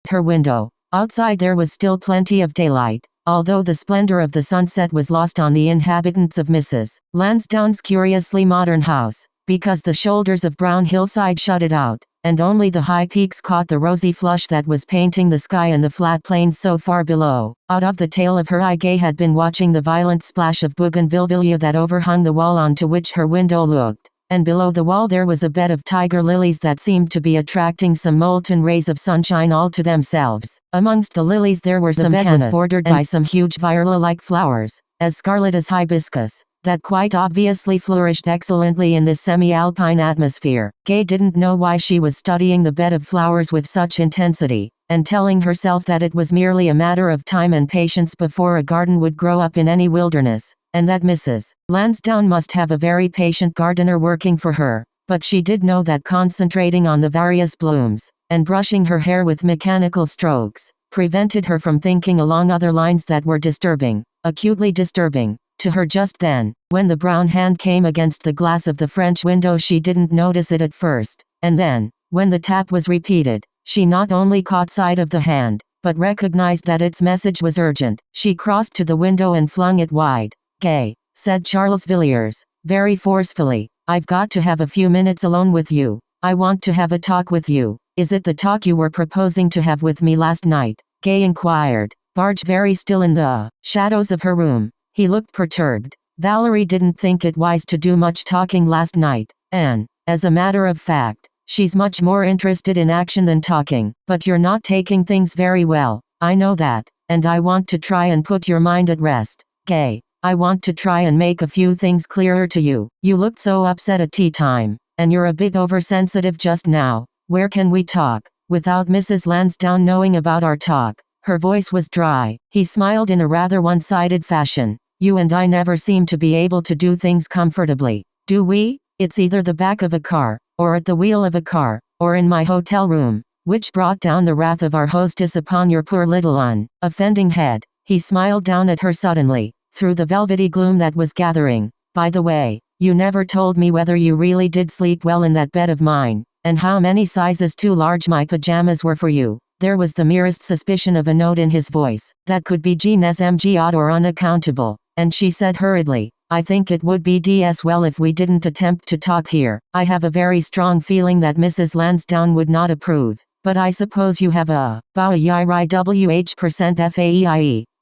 her window. Outside there was still plenty of daylight, although the splendor of the sunset was lost on the inhabitants of Mrs. Lansdowne's curiously modern house, because the shoulders of brown hillside shut it out, and only the high peaks caught the rosy flush that was painting the sky and the flat plains so far below. Out of the tail of her eye Gay had been watching the violent splash of bougainvillea that overhung the wall onto which her window looked, and below the wall there was a bed of tiger lilies that seemed to be attracting some molten rays of sunshine all to themselves. Amongst the lilies there were some cannas, bordered by some huge viola-like flowers, as scarlet as hibiscus, that quite obviously flourished excellently in this semi-alpine atmosphere. Gay didn't know why she was studying the bed of flowers with such intensity, and telling herself that it was merely a matter of time and patience before a garden would grow up in any wilderness, and that Mrs. Lansdowne must have a very patient gardener working for her. But she did know that concentrating on the various blooms, and brushing her hair with mechanical strokes, prevented her from thinking along other lines that were disturbing, acutely disturbing, to her just then. When the brown hand came against the glass of the French window she didn't notice it at first, and then, when the tap was repeated, she not only caught sight of the hand, but recognized that its message was urgent. She crossed to the window and flung it wide. "Gay," said Charles Villiers, very forcefully, "I've got to have a few minutes alone with you. I want to have a talk with you." "Is it the talk you were proposing to have with me last night?" Gay inquired, Barge very still in the shadows of her room. He looked perturbed. "Valerie didn't think it wise to do much talking last night, and, as a matter of fact, she's much more interested in action than talking. But you're not taking things very well, I know that, and I want to try and put your mind at rest, Gay. I want to try and make a few things clearer to you. You looked so upset at tea time, and you're a bit oversensitive just now. Where can we talk, without Mrs. Lansdowne knowing about our talk?" Her voice was dry. He smiled in a rather one-sided fashion. "You and I never seem to be able to do things comfortably, do we? It's either the back of a car, or at the wheel of a car, or in my hotel room," which brought down the wrath of our hostess upon your poor little offending head. He smiled down at her suddenly, through the velvety gloom that was gathering. "By the way, you never told me whether you really did sleep well in that bed of mine, and how many sizes too large my pajamas were for you." There was the merest suspicion of a note in his voice that could be GNSMG odd or unaccountable, and she said hurriedly, "I think it would be DS well if we didn't attempt to talk here. I have a very strong feeling that Mrs. Lansdowne would not approve, but I suppose you have a %FAEIE,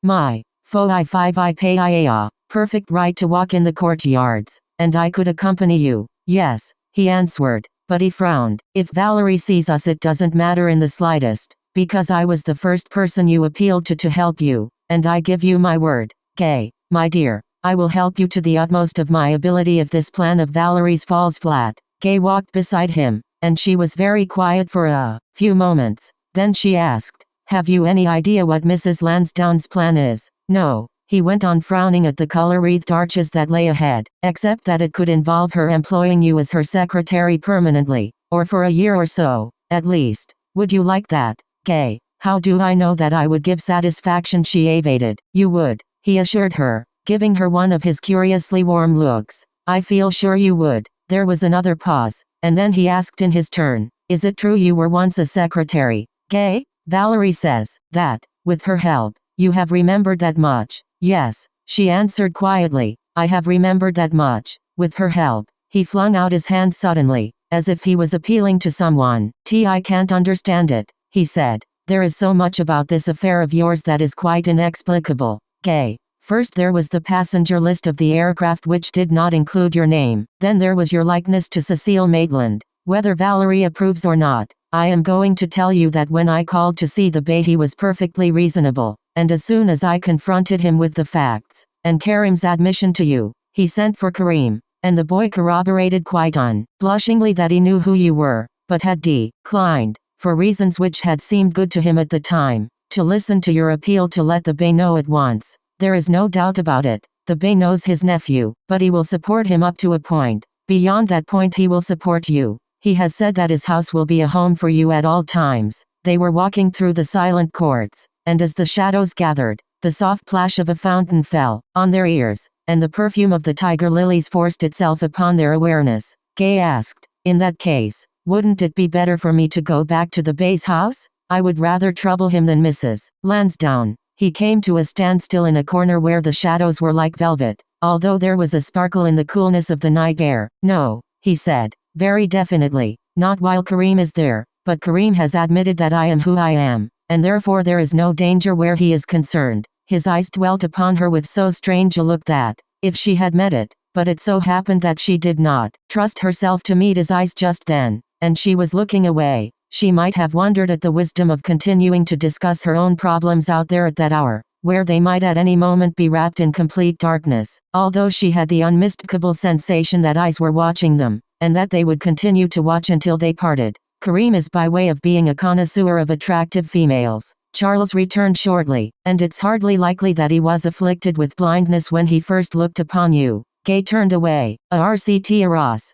my FOI 5I PIA, perfect right to walk in the courtyards, and I could accompany you." "Yes," he answered, but he frowned. "If Valerie sees us it doesn't matter in the slightest, because I was the first person you appealed to help you, and I give you my word, Gay, my dear, I will help you to the utmost of my ability if this plan of Valerie's falls flat." Gay walked beside him, and she was very quiet for a few moments. Then she asked, "Have you any idea what Mrs. Lansdowne's plan is?" "No," he went on, frowning at the color-wreathed arches that lay ahead, "except that it could involve her employing you as her secretary permanently, or for a year or so, at least. Would you like that, Gay?" "How do I know that I would give satisfaction?" she evaded. "You would," he assured her, giving her one of his curiously warm looks. "I feel sure you would." There was another pause, and then he asked in his turn, "Is it true you were once a secretary, Gay?" "Valerie says that, with her help, you have remembered that much." "Yes," she answered quietly, "I have remembered that much, with her help." He flung out his hand suddenly, as if he was appealing to someone. "I can't understand it," he said. "There is so much about this affair of yours that is quite inexplicable, Gay. First there was the passenger list of the aircraft which did not include your name. Then there was your likeness to Cecile Maitland. Whether Valerie approves or not, I am going to tell you that when I called to see the Bey he was perfectly reasonable, and as soon as I confronted him with the facts, and Karim's admission to you, he sent for Karim, and the boy corroborated quite unblushingly that he knew who you were, but had declined, for reasons which had seemed good to him at the time, to listen to your appeal to let the Bey know at once. There is no doubt about it. The Bey knows his nephew, but he will support him up to a point. Beyond that point he will support you. He has said that his house will be a home for you at all times." They were walking through the silent courts, and as the shadows gathered, the soft plash of a fountain fell on their ears, and the perfume of the tiger lilies forced itself upon their awareness. Gay asked, "In that case, wouldn't it be better for me to go back to the Bey's house?" I would rather trouble him than Mrs. Lansdowne. He came to a standstill in a corner where the shadows were like velvet, although there was a sparkle in the coolness of the night air. No, he said, very definitely, not while Karim is there, but Karim has admitted that I am who I am, and therefore there is no danger where he is concerned. His eyes dwelt upon her with so strange a look that, if she had met it, but it so happened that she did not trust herself to meet his eyes just then, and she was looking away, she might have wondered at the wisdom of continuing to discuss her own problems out there at that hour, where they might at any moment be wrapped in complete darkness, although she had the unmistakable sensation that eyes were watching them, and that they would continue to watch until they parted. Karim is by way of being a connoisseur of attractive females. Charles returned shortly, and it's hardly likely that he was afflicted with blindness when he first looked upon you. Gay turned away. A RCT Eros.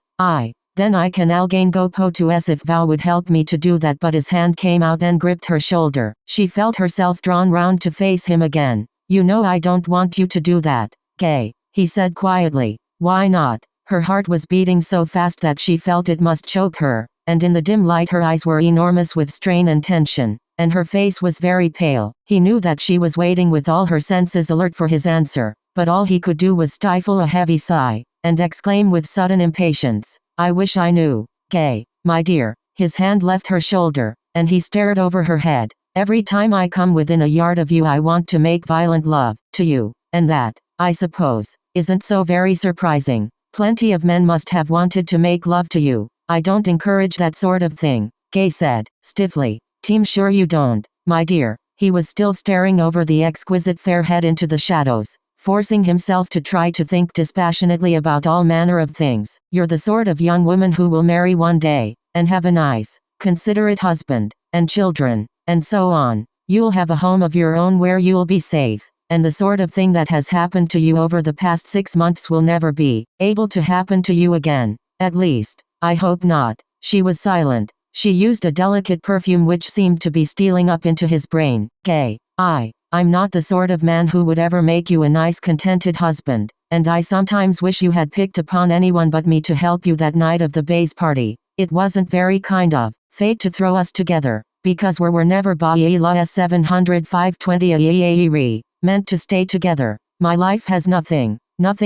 Then I can again go po to s if Val would help me to do that, but his hand came out and gripped her shoulder. She felt herself drawn round to face him again. You know I don't want you to do that, Gay, he said quietly. Why not? Her heart was beating so fast that she felt it must choke her, and in the dim light her eyes were enormous with strain and tension, and her face was very pale. He knew that she was waiting with all her senses alert for his answer, but all he could do was stifle a heavy sigh, and exclaim with sudden impatience, I wish I knew. Gay, my dear. His hand left her shoulder, and he stared over her head. Every time I come within a yard of you I want to make violent love to you, and that, I suppose, isn't so very surprising. Plenty of men must have wanted to make love to you. I don't encourage that sort of thing, Gay said, stiffly. Team sure you don't, my dear. He was still staring over the exquisite fair head into the shadows, forcing himself to try to think dispassionately about all manner of things. You're the sort of young woman who will marry one day, and have a nice, considerate husband, and children, and so on. You'll have a home of your own where you'll be safe, and the sort of thing that has happened to you over the past 6 months will never be able to happen to you again. At least, I hope not. She was silent. She used a delicate perfume which seemed to be stealing up into his brain. Gay, I'm not the sort of man who would ever make you a nice contented husband, and I sometimes wish you had picked upon anyone but me to help you that night of the base party. It wasn't very kind of fate to throw us together, because we were never Baila 700-520 meant to stay together. My life has nothing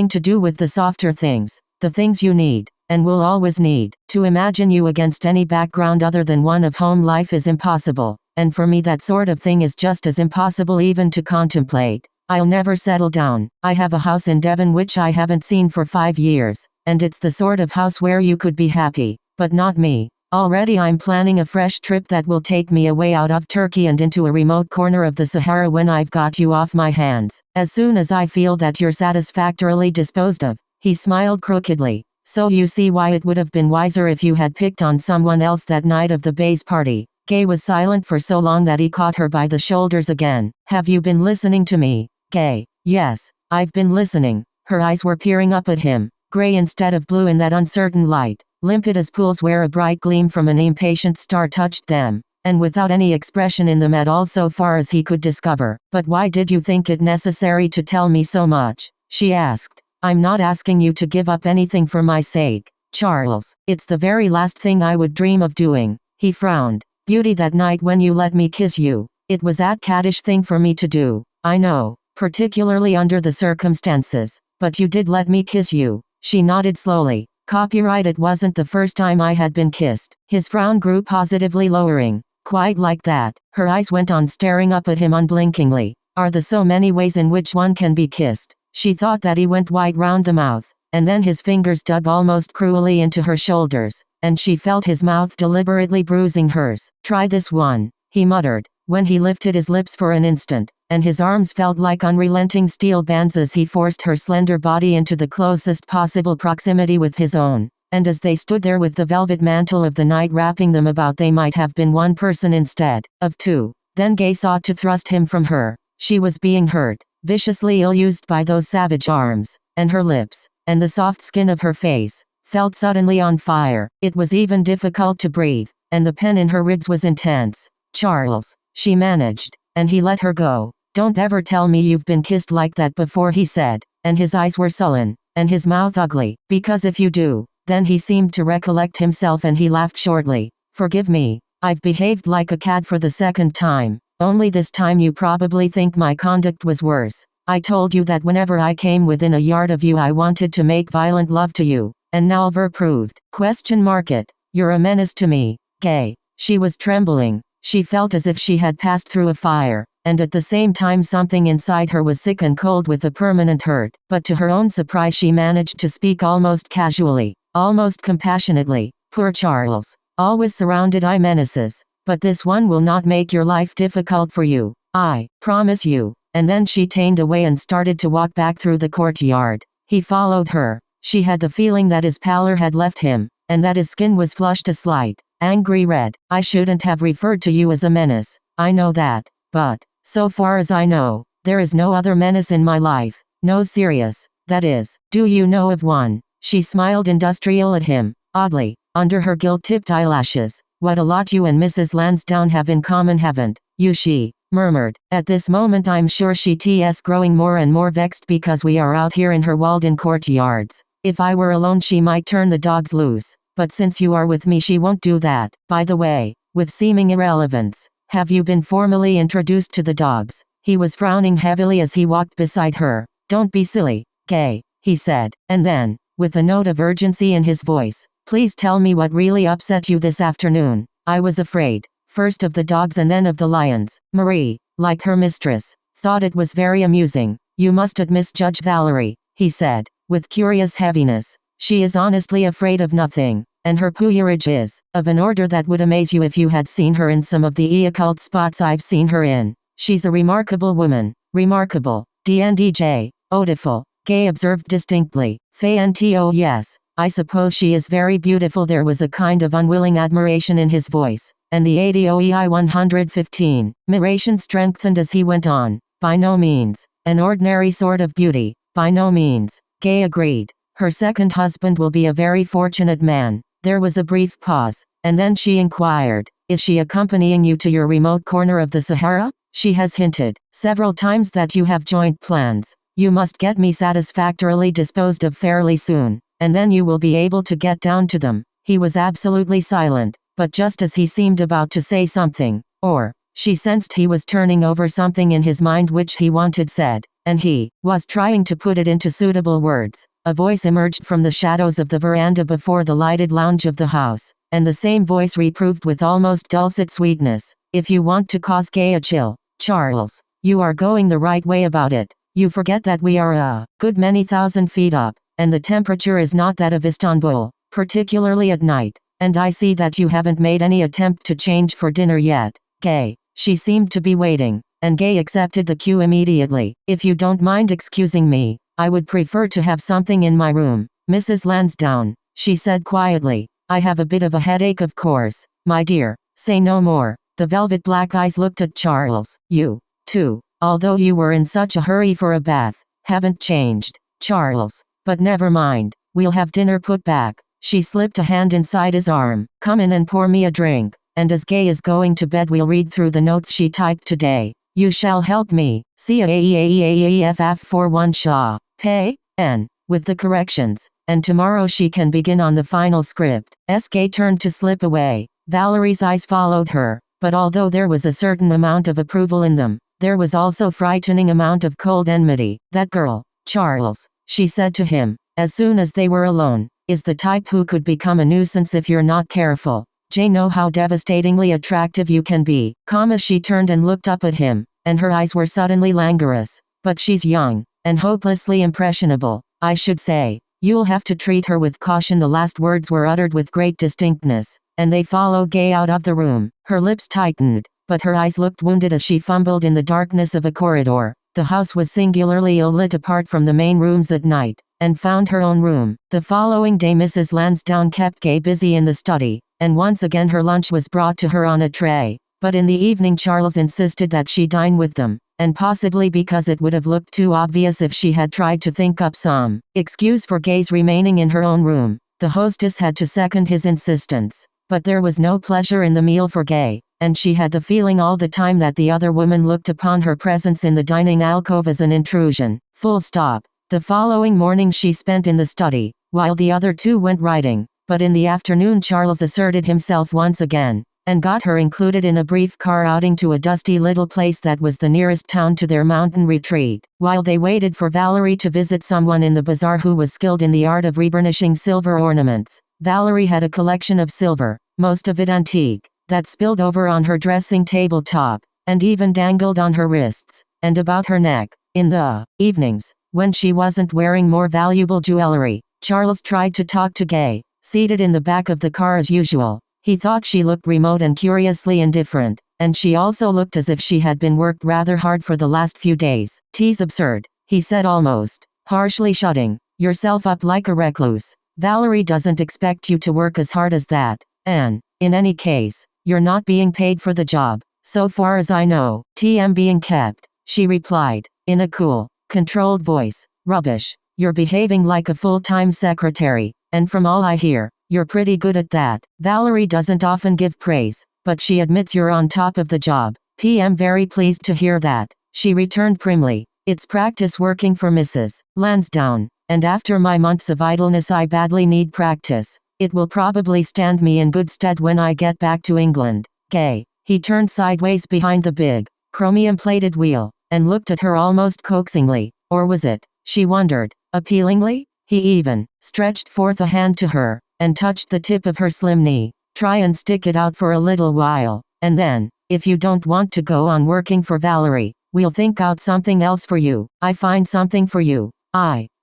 to do with the softer things, the things you need, and will always need. To imagine you against any background other than one of home life is impossible, and for me that sort of thing is just as impossible even to contemplate. I'll never settle down. I have a house in Devon which I haven't seen for 5 years, and it's the sort of house where you could be happy, but not me. Already I'm planning a fresh trip that will take me away out of Turkey and into a remote corner of the Sahara when I've got you off my hands, as soon as I feel that you're satisfactorily disposed of. He smiled crookedly. So you see why it would have been wiser if you had picked on someone else that night of the base party. Gay was silent for so long that he caught her by the shoulders again. Have you been listening to me, Gay? Yes, I've been listening. Her eyes were peering up at him, gray instead of blue in that uncertain light, limpid as pools where a bright gleam from an impatient star touched them, and without any expression in them at all so far as he could discover. But why did you think it necessary to tell me so much? She asked. I'm not asking you to give up anything for my sake, Charles. It's the very last thing I would dream of doing. He frowned. Beauty, that night when you let me kiss you. It was that caddish thing for me to do. I know, particularly under the circumstances. But you did let me kiss you. She nodded slowly. Copyright. It wasn't the first time I had been kissed. His frown grew positively lowering. Quite like that. Her eyes went on staring up at him unblinkingly. Are there so many ways in which one can be kissed? She thought that he went white round the mouth, and then his fingers dug almost cruelly into her shoulders, and she felt his mouth deliberately bruising hers. Try this one, he muttered, when he lifted his lips for an instant, and his arms felt like unrelenting steel bands as he forced her slender body into the closest possible proximity with his own. And as they stood there with the velvet mantle of the night wrapping them about, they might have been one person instead of two. Then Gay sought to thrust him from her. She was being hurt, viciously ill-used by those savage arms, and her lips, and the soft skin of her face, felt suddenly on fire. It was even difficult to breathe, and the pain in her ribs was intense. Charles, she managed, and he let her go. Don't ever tell me you've been kissed like that before, he said, and his eyes were sullen, and his mouth ugly, because if you do, then he seemed to recollect himself and he laughed shortly. Forgive me, I've behaved like a cad for the second time. Only this time you probably think my conduct was worse. I told you that whenever I came within a yard of you I wanted to make violent love to you. And Nalver proved. It. You're a menace to me. Gay. She was trembling. She felt as if she had passed through a fire, and at the same time something inside her was sick and cold with a permanent hurt. But to her own surprise she managed to speak almost casually, almost compassionately. Poor Charles. Always surrounded by menaces. But this one will not make your life difficult for you. I promise you. And then she turned away and started to walk back through the courtyard. He followed her. She had the feeling that his pallor had left him, and that his skin was flushed a slight, angry red. I shouldn't have referred to you as a menace. I know that. But, so far as I know, there is no other menace in my life. No serious. That is. Do you know of one? She smiled industrial at him, oddly, under her gilt-tipped eyelashes. What a lot you and Mrs. Lansdowne have in common, haven't you? She murmured. At this moment I'm sure she's growing more and more vexed because we are out here in her walled-in courtyards. If I were alone she might turn the dogs loose. But since you are with me she won't do that. By the way, with seeming irrelevance, have you been formally introduced to the dogs? He was frowning heavily as he walked beside her. Don't be silly, Gay, he said. And then, with a note of urgency in his voice, please tell me what really upset you this afternoon. I was afraid, first of the dogs and then of the lions. Marie, like her mistress, thought it was very amusing. You mustn't misjudge Valerie, he said, with curious heaviness. She is honestly afraid of nothing, and her pourriage is of an order that would amaze you if you had seen her in some of the occult spots I've seen her in. She's a remarkable woman. Remarkable. DNDJ. Beautiful. Gay observed distinctly. Fanto yes. I suppose she is very beautiful. There was a kind of unwilling admiration in his voice, and the ADOEI 115 admiration strengthened as he went on. By no means. An ordinary sort of beauty. By no means. Gay agreed. Her second husband will be a very fortunate man. There was a brief pause, and then she inquired, is she accompanying you to your remote corner of the Sahara? She has hinted several times that you have joint plans. You must get me satisfactorily disposed of fairly soon, and then you will be able to get down to them. He was absolutely silent, but just as he seemed about to say something, or she sensed he was turning over something in his mind which he wanted said, and he was trying to put it into suitable words, a voice emerged from the shadows of the veranda before the lighted lounge of the house, and the same voice reproved with almost dulcet sweetness, if you want to cause Gay a chill, Charles, you are going the right way about it. You forget that we are a good many thousand feet up, and the temperature is not that of Istanbul, particularly at night, and I see that you haven't made any attempt to change for dinner yet, Gay. She seemed to be waiting, and Gay accepted the cue immediately. If you don't mind excusing me, I would prefer to have something in my room, Mrs. Lansdowne, she said quietly. I have a bit of a headache of course, my dear, say no more. The velvet black eyes looked at Charles. You, too, although you were in such a hurry for a bath, haven't changed, Charles. But never mind, we'll have dinner put back. She slipped a hand inside his arm. Come in and pour me a drink, and as Gay is going to bed we'll read through the notes she typed today. You shall help me. CAEAEAEFF41 Shaw. Pay, N, with the corrections, and tomorrow she can begin on the final script. Gay turned to slip away. Valerie's eyes followed her, but although there was a certain amount of approval in them, there was also frightening amount of cold enmity. That girl, Charles, she said to him, as soon as they were alone, is the type who could become a nuisance if you're not careful. Jay, know how devastatingly attractive you can be. She turned and looked up at him, and her eyes were suddenly languorous. But she's young, and hopelessly impressionable, I should say. You'll have to treat her with caution. The last words were uttered with great distinctness, and they followed Gay out of the room. Her lips tightened, but her eyes looked wounded as she fumbled in the darkness of a corridor. The house was singularly ill-lit apart from the main rooms at night, and found her own room. The following day Mrs. Lansdowne kept Gay busy in the study, and once again her lunch was brought to her on a tray. But in the evening Charles insisted that she dine with them, and possibly because it would have looked too obvious if she had tried to think up some excuse for Gay's remaining in her own room, the hostess had to second his insistence. But there was no pleasure in the meal for Gay, and she had the feeling all the time that the other woman looked upon her presence in the dining alcove as an intrusion. Full stop. The following morning she spent in the study, while the other two went riding. But in the afternoon Charles asserted himself once again. and got her included in a brief car outing to a dusty little place that was the nearest town to their mountain retreat. While they waited for Valerie to visit someone in the bazaar who was skilled in the art of reburnishing silver ornaments, Valerie had a collection of silver, most of it antique, that spilled over on her dressing table top, and even dangled on her wrists, and about her neck. In the evenings, when she wasn't wearing more valuable jewelry, Charles tried to talk to Gay, seated in the back of the car as usual. He thought she looked remote and curiously indifferent, and she also looked as if she had been worked rather hard for the last few days. "'Tis absurd," he said almost harshly, shutting yourself up like a recluse. "Valerie doesn't expect you to work as hard as that, and, in any case, you're not being paid for the job, so far as I know." "TM being kept," she replied, in a cool, controlled voice. "Rubbish. You're behaving like a full-time secretary, and from all I hear, you're pretty good at that." Valerie doesn't often give praise, but she admits you're on top of the job. "PM very pleased to hear that," she returned primly. "It's practice working for Mrs. Lansdowne, and after my months of idleness I badly need practice. It will probably stand me in good stead when I get back to England." Gay. He turned sideways behind the big, chromium-plated wheel, and looked at her almost coaxingly. Or was it, she wondered, appealingly? He even stretched forth a hand to her, and touched the tip of her slim knee. "Try and stick it out for a little while, and then, if you don't want to go on working for Valerie, we'll think out something else for you. I find something for you.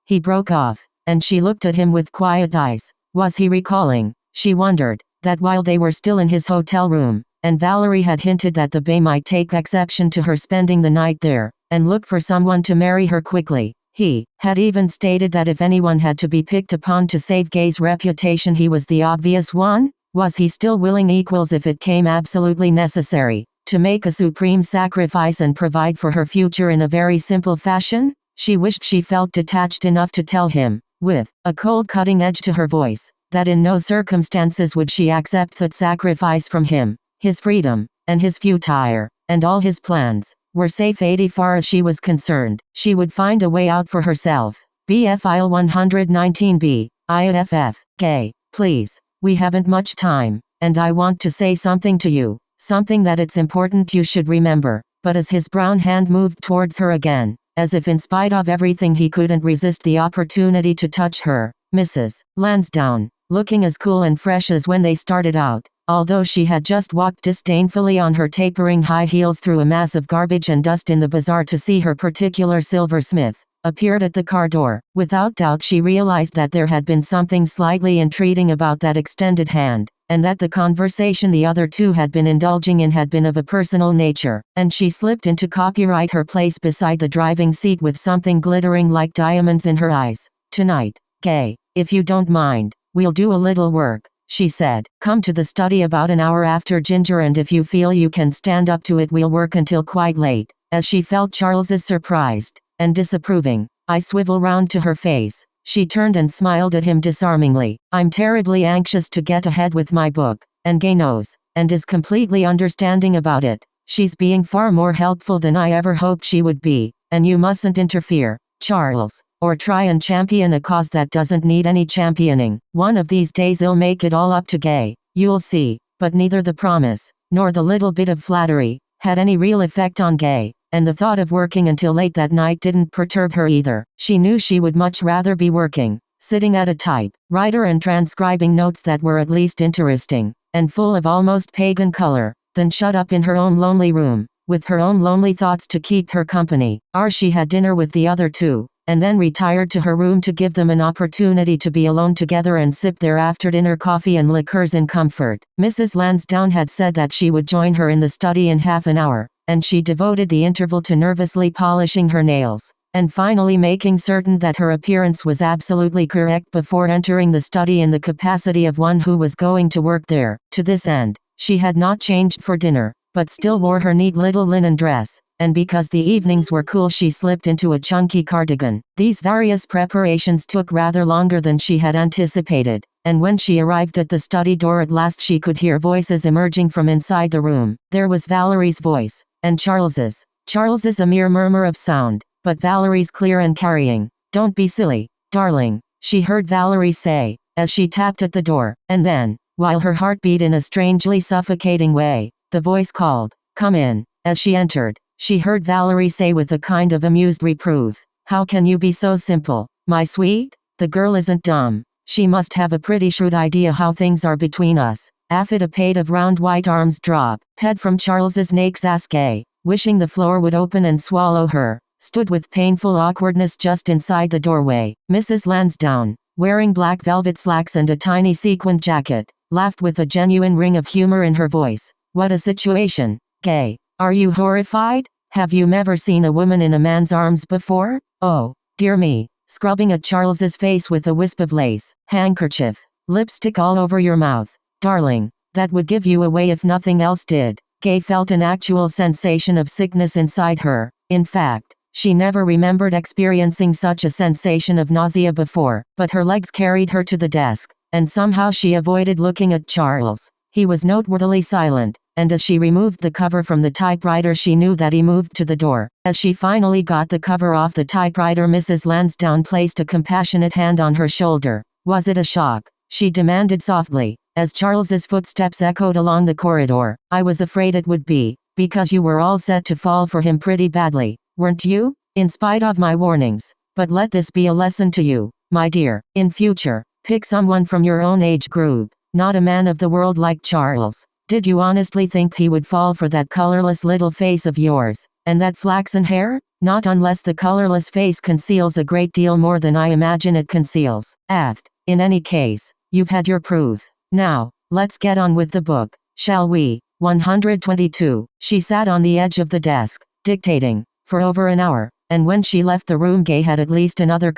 He broke off, and she looked at him with quiet eyes. Was he recalling, she wondered, that while they were still in his hotel room, and Valerie had hinted that the Bey might take exception to her spending the night there, and look for someone to marry her quickly, he had even stated that if anyone had to be picked upon to save Gay's reputation he was the obvious one? Was he still willing equals if it came absolutely necessary, to make a supreme sacrifice and provide for her future in a very simple fashion? She wished she felt detached enough to tell him, with a cold cutting edge to her voice, that in no circumstances would she accept that sacrifice from him. His freedom, and his future, and all his plans, were safe as far as she was concerned. She would find a way out for herself. BF File 119B, IFF, Gay, please, we haven't much time, and I want to say something to you, something that it's important you should remember. But as his brown hand moved towards her again, as if in spite of everything he couldn't resist the opportunity to touch her, Mrs. Lansdowne, looking as cool and fresh as when they started out, although she had just walked disdainfully on her tapering high heels through a mass of garbage and dust in the bazaar to see her particular silversmith, appeared at the car door. Without doubt she realized that there had been something slightly entreating about that extended hand, and that the conversation the other two had been indulging in had been of a personal nature, and she slipped into copyright her place beside the driving seat with something glittering like diamonds in her eyes. "Tonight, Gay, if you don't mind, we'll do a little work," she said. "Come to the study about an hour after Ginger, and if you feel you can stand up to it we'll work until quite late." As she felt Charles's surprised and disapproving eye swivel round to her face, she turned and smiled at him disarmingly. "I'm terribly anxious to get ahead with my book, and Gay knows, and is completely understanding about it. She's being far more helpful than I ever hoped she would be, and you mustn't interfere, Charles, or try and champion a cause that doesn't need any championing. One of these days I'll make it all up to Gay, you'll see." But neither the promise, nor the little bit of flattery, had any real effect on Gay, and the thought of working until late that night didn't perturb her either. She knew she would much rather be working, sitting at a typewriter and transcribing notes that were at least interesting, and full of almost pagan color, than shut up in her own lonely room, with her own lonely thoughts to keep her company. She had dinner with the other two, and then retired to her room to give them an opportunity to be alone together and sip their after-dinner coffee and liqueurs in comfort. Mrs. Lansdowne had said that she would join her in the study in half an hour, and she devoted the interval to nervously polishing her nails, and finally making certain that her appearance was absolutely correct before entering the study in the capacity of one who was going to work there. To this end, she had not changed for dinner, but still wore her neat little linen dress, and because the evenings were cool she slipped into a chunky cardigan. These various preparations took rather longer than she had anticipated, and when she arrived at the study door at last she could hear voices emerging from inside the room. There was Valerie's voice, and Charles's. Charles's a mere murmur of sound, but Valerie's clear and carrying. "Don't be silly, darling," she heard Valerie say, as she tapped at the door, and then, While her heart beat in a strangely suffocating way, the voice called, "Come in." As she entered, she heard Valerie say with a kind of amused reproof, "How can you be so simple, my sweet? The girl isn't dumb. She must have a pretty shrewd idea how things are between us." Affida paid of round white arms drop, head from Charles's neck's aske, wishing the floor would open and swallow her, stood with painful awkwardness just inside the doorway. Mrs. Lansdowne, wearing black velvet slacks and a tiny sequined jacket, laughed with a genuine ring of humor in her voice. "What a situation, Gay. Are you horrified? Have you never seen a woman in a man's arms before? Oh, dear me." Scrubbing at Charles's face with a wisp of lace handkerchief. "Lipstick all over your mouth. Darling, that would give you away if nothing else did." Gay felt an actual sensation of sickness inside her. In fact, she never remembered experiencing such a sensation of nausea before, but her legs carried her to the desk, and somehow she avoided looking at Charles. He was noteworthily silent, and as she removed the cover from the typewriter she knew that he moved to the door. As she finally got the cover off the typewriter, Mrs. Lansdowne placed a compassionate hand on her shoulder. "Was it a shock?" she demanded softly, as Charles's footsteps echoed along the corridor. "I was afraid it would be, because you were all set to fall for him pretty badly, weren't you? In spite of my warnings. But let this be a lesson to you, my dear. In future, pick someone from your own age group, not a man of the world like Charles. Did you honestly think he would fall for that colorless little face of yours, and that flaxen hair? Not unless the colorless face conceals a great deal more than I imagine it conceals. Aft. In any case, you've had your proof. Now, let's get on with the book, shall we?" 122. She sat on the edge of the desk, dictating, for over an hour, and when she left the room Gay had at least another